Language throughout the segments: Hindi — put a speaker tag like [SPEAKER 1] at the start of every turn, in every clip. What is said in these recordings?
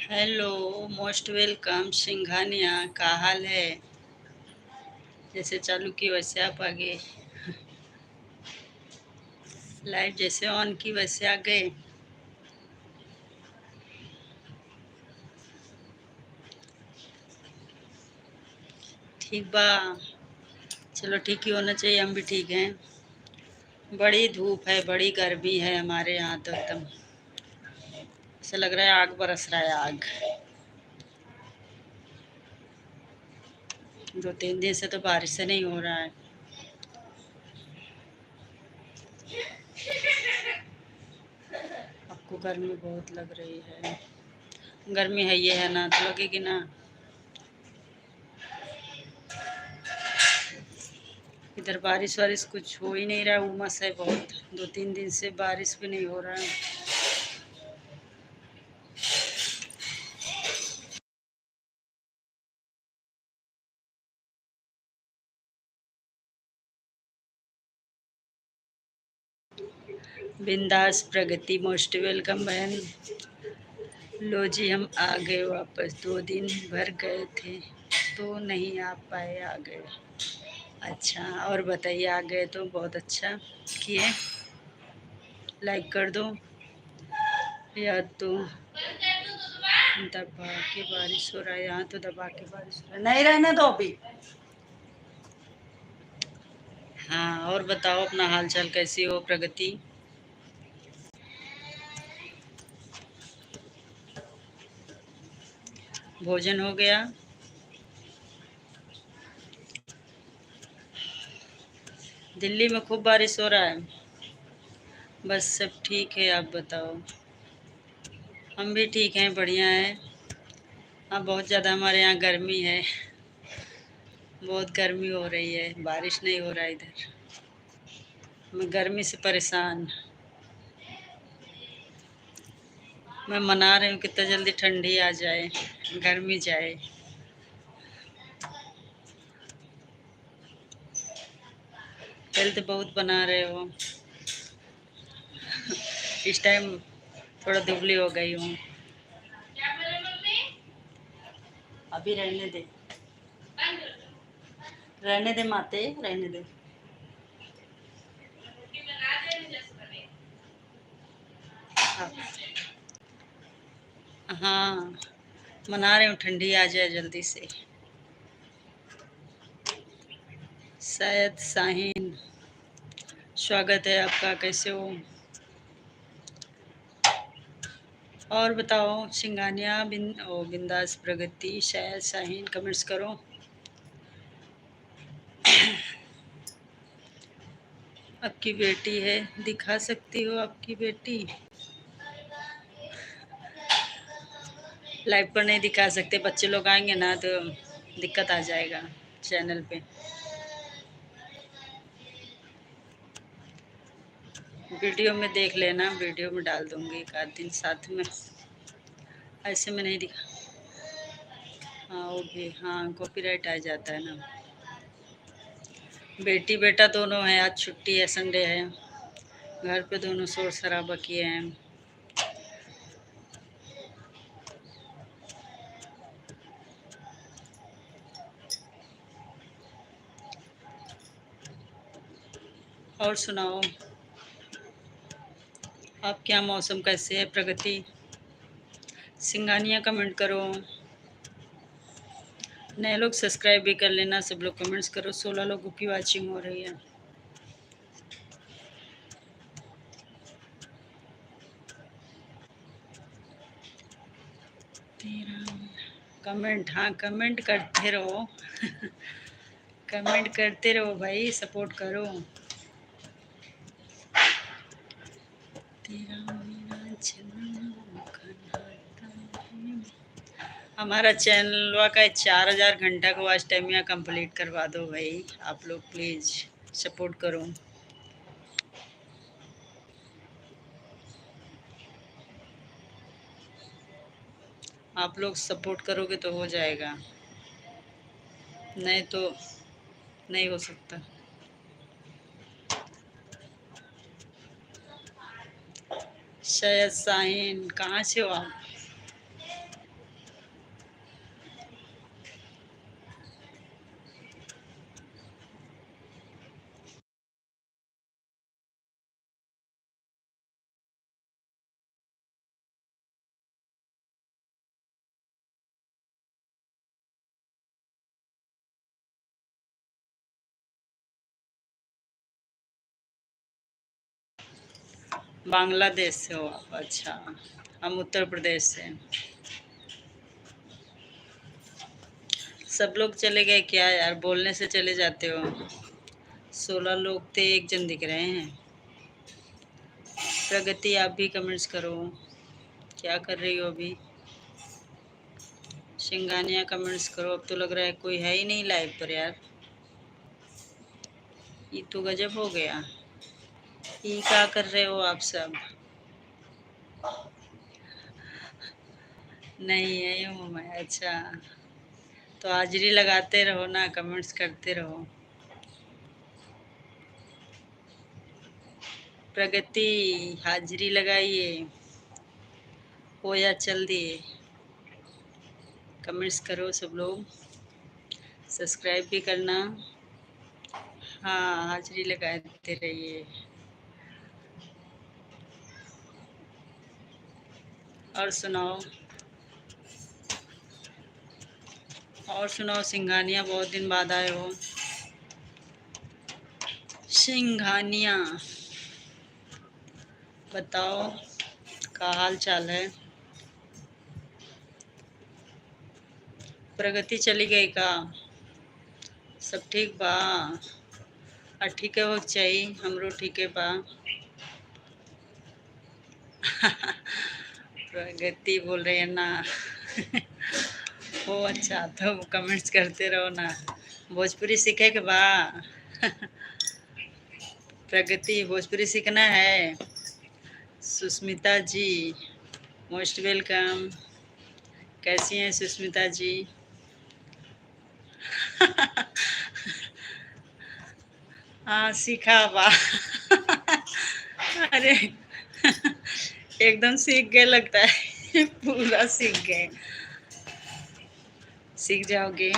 [SPEAKER 1] Hello, most welcome Singhania. का हाल है? जैसे चालू की वैसे आप आ गए। लाइट जैसे ऑन की वैसे आ गए। ठीक बा। चलो ठीक ही होना चाहिए, हम भी ठीक हैं। बड़ी धूप है, बड़ी गर्मी है हमारे यहाँ तो एकदम ऐसा लग रहा है आग बरस रहा है आग। 2-3 दिन से तो बारिश से नहीं हो रहा है। आपको गर्मी बहुत लग रही है। गर्मी है ये है ना, तो लगेगी ना। इधर बारिश वारिश कुछ हो ही नहीं रहा, उमस है बहुत। 2-3 दिन से बारिश भी नहीं हो रहा है। बिंदास प्रगति, मोस्ट वेलकम बहन। लो जी, हम आ गए वापस। 2 दिन भर गए थे तो नहीं आ पाए, आ गए। अच्छा, और बताइए, आ गए तो बहुत अच्छा किए। लाइक कर दो या तो। दबा के बारिश हो रहा है यहाँ तो, दबा के बारिश हो रहा है। नहीं रहने दो अभी। हाँ, और बताओ अपना हाल चाल, कैसी हो प्रगति? भोजन हो गया? दिल्ली में खूब बारिश हो रहा है। बस सब ठीक है, आप बताओ। हम भी ठीक हैं, बढ़िया हैं। हाँ, बहुत ज़्यादा हमारे यहाँ गर्मी है। बहुत गर्मी हो रही है, बारिश नहीं हो रहा है इधर। मैं गर्मी से परेशान। मैं मना रही हूँ कितना जल्दी ठंडी आ जाए, गर्मी जाए। तेल तो बहुत बना रहे हो। इस टाइम थोड़ा दुबली हो गई हूँ। अभी रहने दे, रहने दे माते, रहने दे। हाँ, हाँ, मना रही हूँ ठंडी आ जाए जल्दी से। शायद शाहीन, स्वागत है आपका, कैसे हो? और बताओ सिंगानिया, बिंदास प्रगति, शायद शाहीन, कमेंट्स करो। आपकी बेटी है, दिखा सकती हो आपकी बेटी? लाइव पर नहीं दिखा सकते, बच्चे लोग आएंगे ना तो दिक्कत आ जाएगा चैनल पे। वीडियो में देख लेना, वीडियो में डाल दूंगी एक आध दिन साथ में। ऐसे में नहीं दिखा। हाँ, वो भी, हाँ, कॉपीराइट आ जाता है ना। बेटी बेटा दोनों हैं, आज छुट्टी है, संडे है। घर पे दोनों शोर शराबा किए हैं। और सुनाओ, आप क्या, मौसम कैसे है प्रगति? सिंगानिया कमेंट करो। नए लोग सब्सक्राइब भी कर लेना, सब लोग कमेंट्स करो। 16 लोगों की वॉचिंग हो रही है। तेरा कमेंट, हाँ, कमेंट करते रहो। कमेंट करते रहो भाई, सपोर्ट करो। तेरा मेरा जन्म कहलाता है। हमारा चैनल का 4000 घंटा का वॉच टाइम यहाँ कंप्लीट करवा दो भाई, आप लोग प्लीज़ सपोर्ट करो। आप लोग सपोर्ट करोगे तो हो जाएगा, नहीं तो नहीं हो सकता। शायद शाहीन, कहाँ से हो आप? बांग्लादेश से हो आप? अच्छा, हम उत्तर प्रदेश से। सब लोग चले गए क्या यार? बोलने से चले जाते हो। 16 लोग थे, एक जन दिख रहे हैं। प्रगति आप भी कमेंट्स करो। क्या कर रही हो अभी? सिंघानिया कमेंट्स करो। अब तो लग रहा है कोई है ही नहीं लाइव पर यार। ये तो गजब हो गया। ये क्या कर रहे हो आप सब? नहीं है हूँ मैं। अच्छा, तो हाजिरी लगाते रहो ना, कमेंट्स करते रहो। प्रगति हाजिरी लगाइए, हो या चल दिए। कमेंट्स करो सब लोग, सब्सक्राइब भी करना। हाँ, हाजिरी लगाते रहिए। और सुनाओ, और सुनाओ सिंघानिया, बहुत दिन बाद आए हो। सिंघानिया बताओ, का हाल चाल है? प्रगति चली गई का? सब ठीक बा? और ठीक है हो चाहिए, हमरो ठीक है बा। प्रगति बोल रही है ना। ओ अच्छा, तो कमेंट्स करते रहो ना। भोजपुरी सीखे के बा? प्रगति भोजपुरी सीखना है। सुष्मिता जी मोस्ट वेलकम। कैसी हैं सुष्मिता जी? हाँ सीखा बा। अरे एकदम सीख गए लगता है। पूरा सीख गए। सीख जाओगे,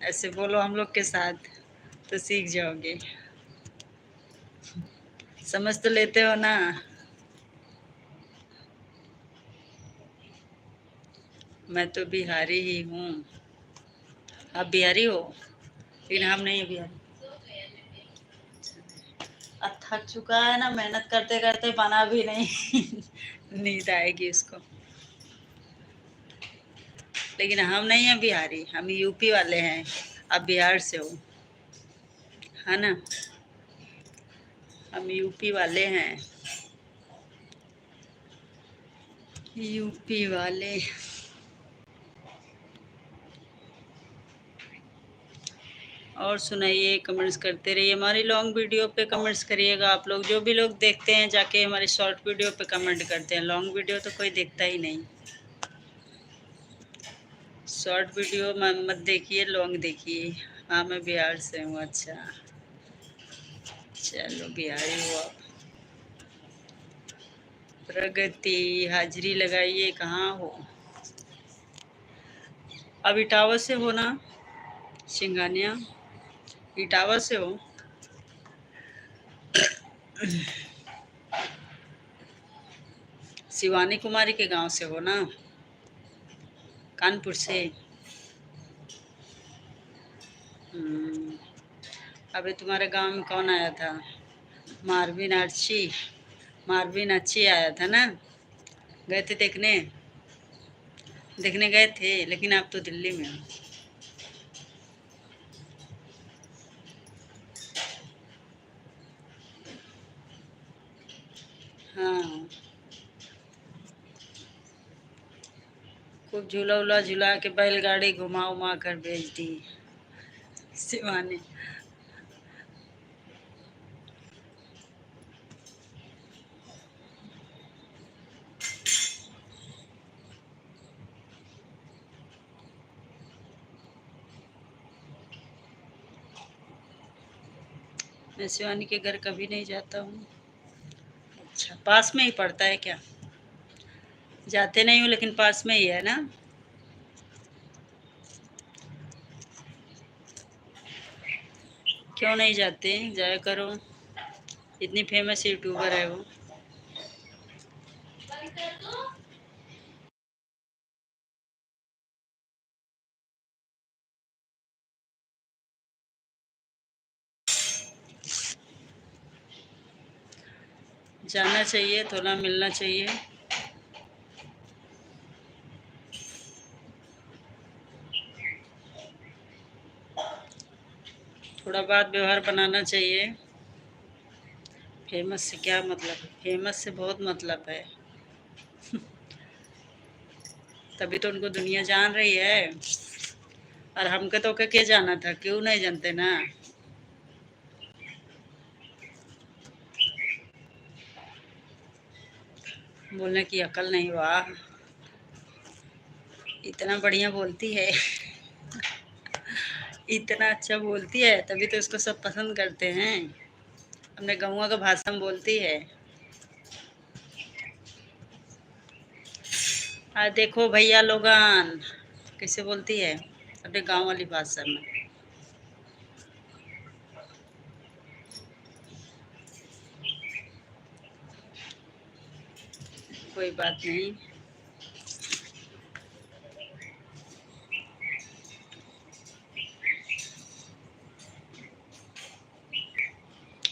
[SPEAKER 1] ऐसे बोलो हम लोग के साथ, तो सीख जाओगे। समझ तो लेते हो ना? मैं तो बिहारी ही हूँ। आप बिहारी हो? लेकिन हम नहीं है बिहारी। अब थक चुका है ना, मेहनत करते करते, बना भी नहीं। नींद आएगी उसको। लेकिन हम नहीं हैं बिहारी, हम यूपी वाले हैं। आप बिहार से हो, है ना? हम यूपी वाले हैं, यूपी वाले। और सुनाइए, कमेंट्स करते रहिए। हमारी लॉन्ग वीडियो पे कमेंट्स करिएगा आप लोग। जो भी लोग देखते हैं जाके हमारी शॉर्ट वीडियो पे कमेंट करते हैं। लॉन्ग वीडियो तो कोई देखता ही नहीं। शॉर्ट वीडियो मत देखिए, लॉन्ग देखिए। हाँ मैं बिहार से हूँ। अच्छा, चलो बिहारी हो आप। प्रगति हाजिरी लगाइए, कहाँ हो? अब इटावा से हो ना सिंघानिया? इटावा से हो? शिवानी कुमारी के गांव से हो ना? कानपुर से? हम्म, अभी तुम्हारे गांव में कौन आया था? मारविन अर्ची। मारविन अच्छी आया था ना? गए थे देखने? देखने गए थे, लेकिन आप तो दिल्ली में हो। हाँ, खूब झूला उला झूला के बैलगाड़ी घुमा उमा कर भेज दी शिवानी। मैं शिवानी के घर कभी नहीं जाता हूँ। अच्छा, पास में ही पड़ता है क्या? जाते नहीं हूँ लेकिन पास में ही है ना? क्यों नहीं जाते? जाया करो, इतनी फेमस यूट्यूबर है वो। जाना चाहिए, थोड़ा मिलना चाहिए। थोड़ा बात व्यवहार बनाना चाहिए। फेमस से क्या मतलब है? फेमस से बहुत मतलब है। तभी तो उनको दुनिया जान रही है। और हमको तो क्या जाना था, क्यों नहीं जानते ना। बोलने की अकल नहीं, वाह इतना बढ़िया बोलती है। इतना अच्छा बोलती है, तभी तो इसको सब पसंद करते हैं। अपने गाँव का भाषा में बोलती है। देखो भैया लोगन कैसे बोलती है अपने गांव वाली भाषा में। कोई बात नहीं।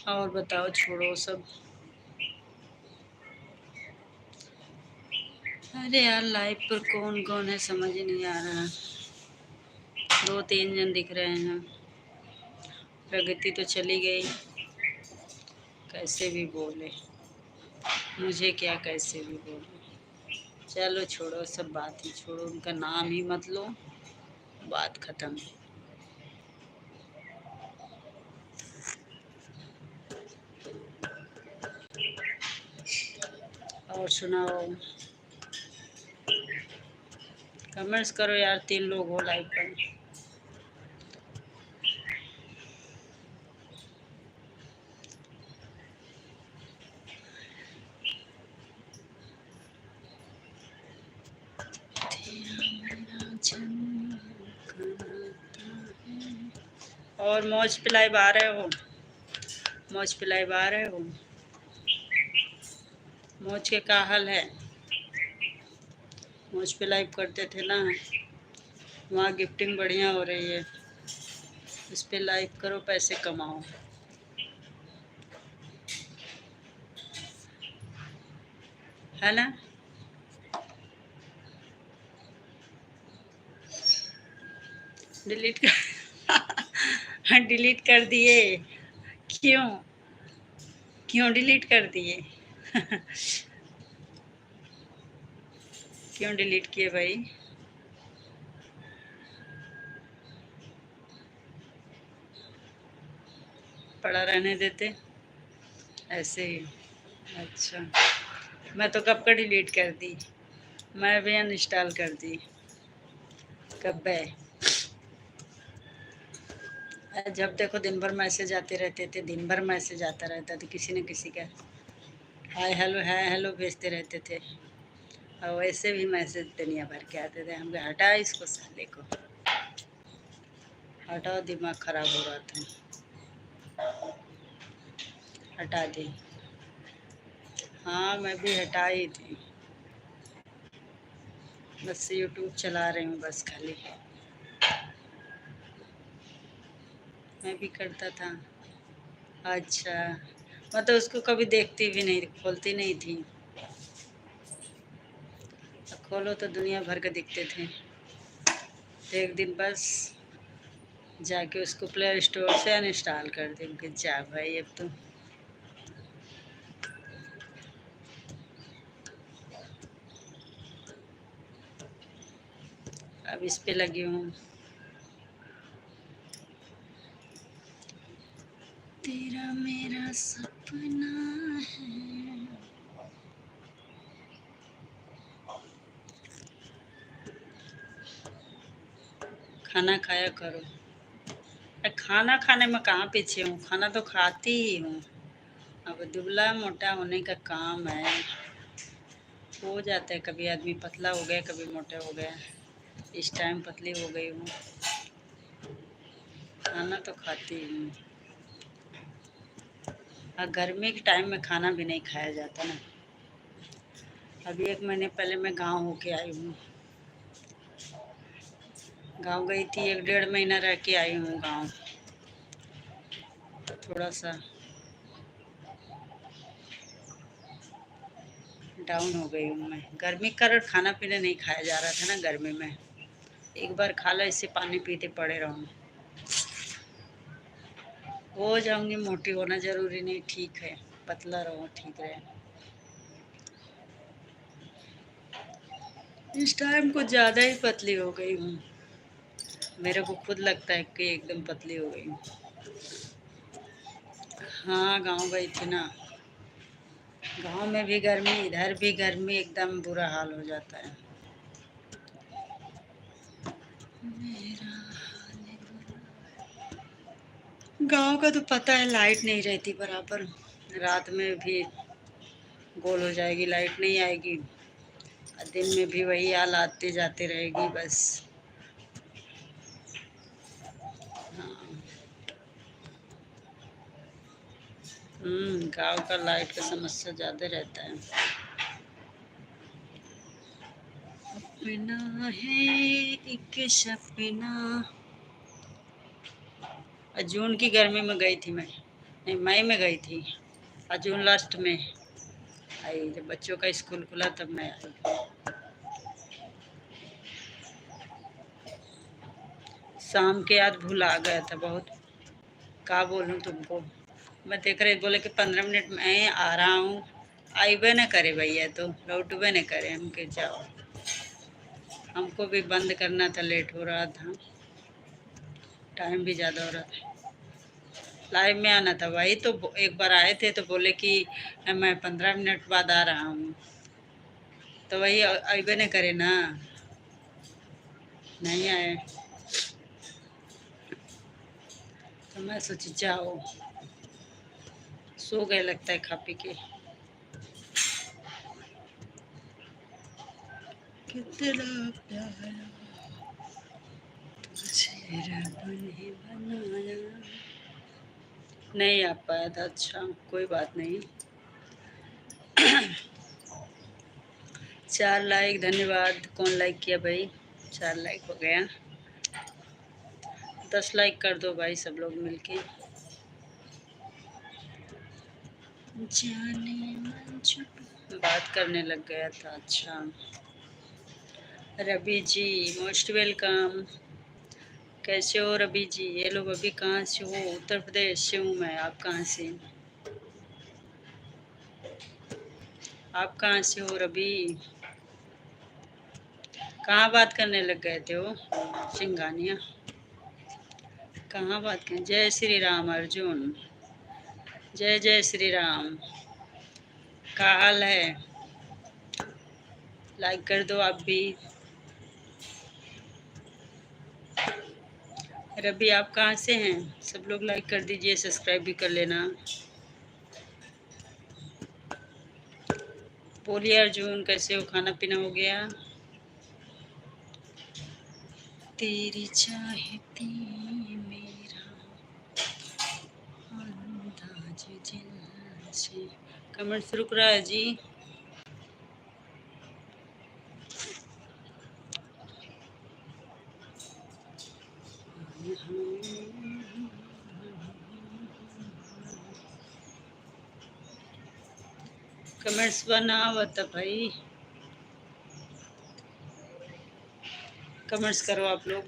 [SPEAKER 1] और बताओ, छोड़ो सब। अरे यार, लाइव पर कौन कौन है समझ ही नहीं आ रहा। दो तीन जन दिख रहे हैं। प्रगति तो चली गई। कैसे भी बोले, मुझे क्या कैसे भी बोले। चलो छोड़ो, सब बात ही छोड़ो, उनका नाम ही मत लो। बात खत्म। और सुनाओ। कमेंट्स करो यार, 3 लोग हो लाइव पर। और मौज पे लाइव आ रहे हो? मौज पे लाइव आ रहे हो? मौज के क्या हाल है? मौज पे लाइव करते थे ना, वहाँ गिफ्टिंग बढ़िया हो रही है। इस पे लाइव करो, पैसे कमाओ। है ना? डिलीट कर डिलीट कर दिए? क्यों? क्यों डिलीट कर दिए? क्यों डिलीट किए भाई? पड़ा रहने देते ऐसे ही। अच्छा, मैं तो कब का डिलीट कर दी। मैं भी अनइंस्टॉल कर दी। कब है? जब देखो दिन भर मैसेज आते रहते थे, दिन भर मैसेज आता रहता था किसी न किसी का। हाय हेलो भेजते रहते थे। और वैसे भी मैसेज दुनिया भर के आते थे। हम हटा इसको साले को, हटाओ, दिमाग खराब हो रहा था। हटा दी। हाँ, मैं भी हटा ही थी। बस यूट्यूब चला रही हूँ बस खाली। मैं भी करता था। अच्छा, मैं तो उसको कभी देखती भी नहीं, खोलती नहीं थी। खोलो तो दुनिया भर के दिखते थे। तो एक दिन बस जाके उसको प्ले स्टोर से अनइंस्टॉल कर देंगे। जा भाई, अब तो अब इस पे लगी हूँ। तेरा मेरा सपना है। खाना खाया करो। खाना खाने में कहाँ पीछे हूँ, खाना तो खाती ही हूँ। अब दुबला मोटा होने का काम है। हो जाता है, कभी आदमी पतला हो गया, कभी मोटा हो गया। इस टाइम पतली हो गई हूँ। खाना तो खाती हूँ। और गर्मी के टाइम में खाना भी नहीं खाया जाता ना। अभी 1 महीने पहले मैं गांव होके आई हूँ। गांव गई थी, 1 डेढ़ महीना रह के आई हूँ गांव। तो थोड़ा सा डाउन हो गई हूँ मैं। गर्मी के कारण खाना पीना नहीं खाया जा रहा था ना गर्मी में। एक बार खा लो, इससे पानी पीते पड़े रहूँ। हो जाऊंगी मोटी, होना जरूरी नहीं, ठीक है, पतला रहो ठीक रहे। इस टाइम कुछ ज़्यादा ही पतली हो गई हूँ, मेरे को खुद लगता है कि एकदम पतली हो गई हूँ। हाँ गांव गई थी ना, गांव में भी गर्मी, इधर भी गर्मी, एकदम बुरा हाल हो जाता है मेरा। गांव का तो पता है, लाइट नहीं रहती बराबर, रात में भी गोल हो जाएगी, लाइट नहीं आएगी, और दिन में भी वही हाल, आते जाते रहेगी बस। हाँ। गांव का लाइट का समस्या ज़्यादा रहता है। अपना है एक सपना। जून की गर्मी में गई थी मैं, नहीं मई में गई थी, और जून लास्ट में आई, जब बच्चों का स्कूल खुला तब मैं आई। शाम के याद भुला गया था बहुत, का बोलूँ तुमको। मैं देख रही, बोले कि 15 मिनट में आ रहा हूँ, आइबे न करे भैया, तो लौटबे न करे, हम के जाओ। हमको भी बंद करना था, लेट हो रहा था, टाइम भी ज़्यादा हो रहा था, लाइव में आना था। वही तो एक बार आए थे तो बोले कि मैं 15 मिनट बाद आ रहा हूँ, तो वही आइबे न करे ना, नहीं आए, तो मैं सोची जाओ, सो गए लगता है खा पी के। कितना प्यारा तुझे रब ने बनाया। नहीं आ पाया था, अच्छा कोई बात नहीं। 4 लाइक, धन्यवाद। कौन लाइक किया भाई? 4 लाइक हो गया, 10 लाइक कर दो भाई सब लोग मिलके। जाने मन छुप बात करने लग गया था, अच्छा। Ravi ji most welcome. कैसे हो रवि जी? ये लोग अभी कहाँ से हो? उत्तर प्रदेश से हूँ मैं, आप कहाँ से? आप कहाँ से हो रवि? कहाँ बात करने लग गए थे वो सिंगानिया? कहाँ बात करें? जय श्री राम अर्जुन, जय जय श्री राम। क्या हाल है? लाइक कर दो आप भी। रवि आप कहाँ से हैं? सब लोग लाइक कर दीजिए, सब्सक्राइब भी कर लेना। बोलिए अर्जुन, कैसे हो? खाना पीना हो गया? तेरी चाहती मेरा अंदाज जैसे। कमेंट्स रुक रहा है जी। कमेंट्स बनावत भाई, कमेंट्स करो आप लोग।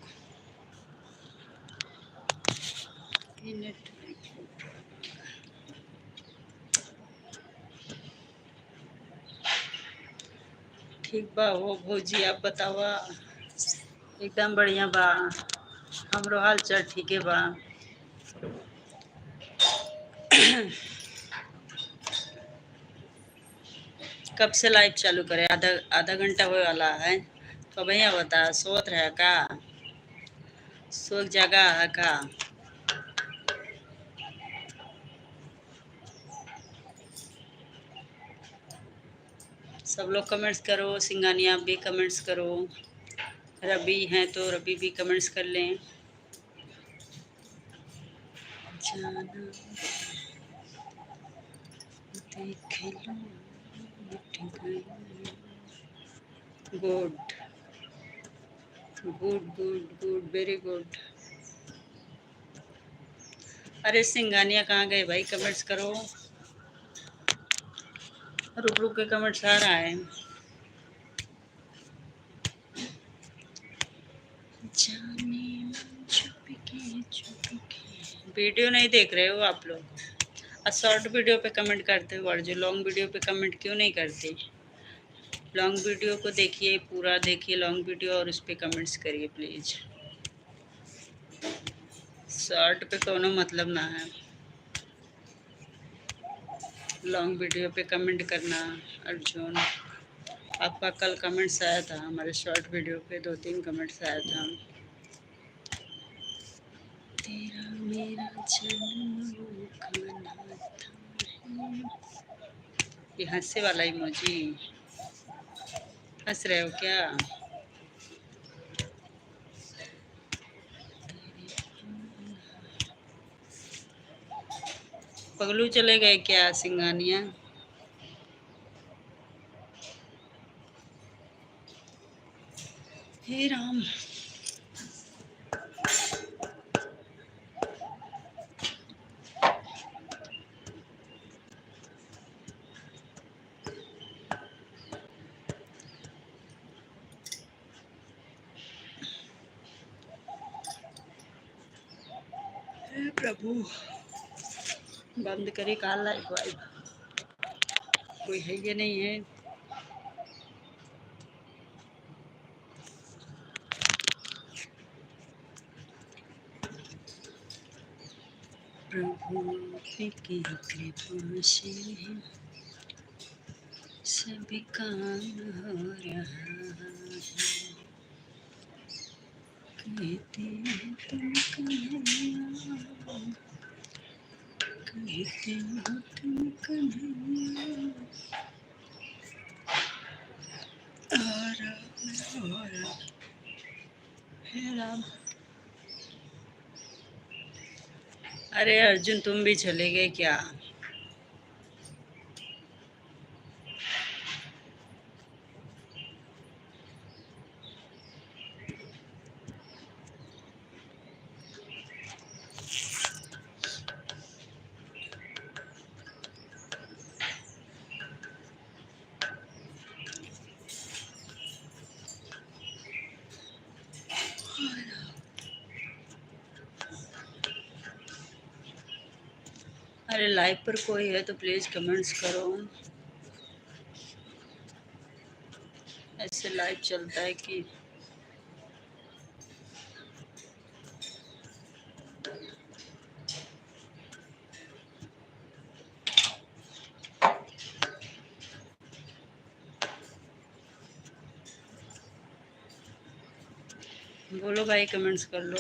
[SPEAKER 1] ठीक बा हो भौजी, आप बतावा? एकदम बढ़िया बा, हमरो हाल चाल ठीक है बा। कब से लाइव चालू करे? आधा आधा घंटा होए वाला है, तो भैया बता, सोत रहे का? सोच जगह है का? सब लोग कमेंट्स करो, सिंगानिया भी कमेंट्स करो, रवि हैं तो रवि भी कमेंट्स कर लें। जाना देख लो मिट गई। Good good good good, very good. अरे सिंगानिया कहाँ गए भाई? कमेंट्स करो। रुक रुक के कमेंट्स आ रहा है। जाने चुपके वीडियो नहीं देख रहे हो आप लोग, और शॉर्ट वीडियो पे कमेंट करते हो और जो लॉन्ग वीडियो पे कमेंट क्यों नहीं करते? लॉन्ग वीडियो को देखिए, पूरा देखिए लॉन्ग वीडियो और उस पर कमेंट्स करिए प्लीज़। शॉर्ट पे कोनो मतलब ना है, लॉन्ग वीडियो पे कमेंट करना। अर्जुन, आपका कल कमेंट्स आया था हमारे शॉर्ट वीडियो पे, 2-3 कमेंट्स आया था। तेरा मेरा जन्म खाना था। ये हंसने वाला इमोजी, हंस रहे हो क्या? पगलू चले गए क्या सिंगानिया? हे राम, हे प्रभु, बंद करे कहा लाइव वाइव, कोई है ये नहीं है। प्रभु की कृपा से सभी काम हो रहा है। कहते हो तुम कन्हैया, कहते हो तुम कन्हैया, हे राम। अरे अर्जुन, तुम भी चले गए क्या? अरे लाइव पर कोई है तो प्लीज़ कमेंट्स करो। ऐसे लाइव चलता है कि बोलो भाई, कमेंट्स कर लो।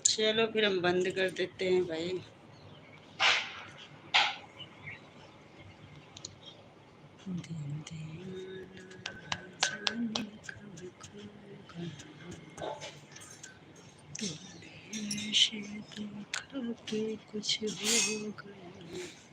[SPEAKER 1] चलो फिर हम बंद कर देते हैं भाई। कुछ हो गया।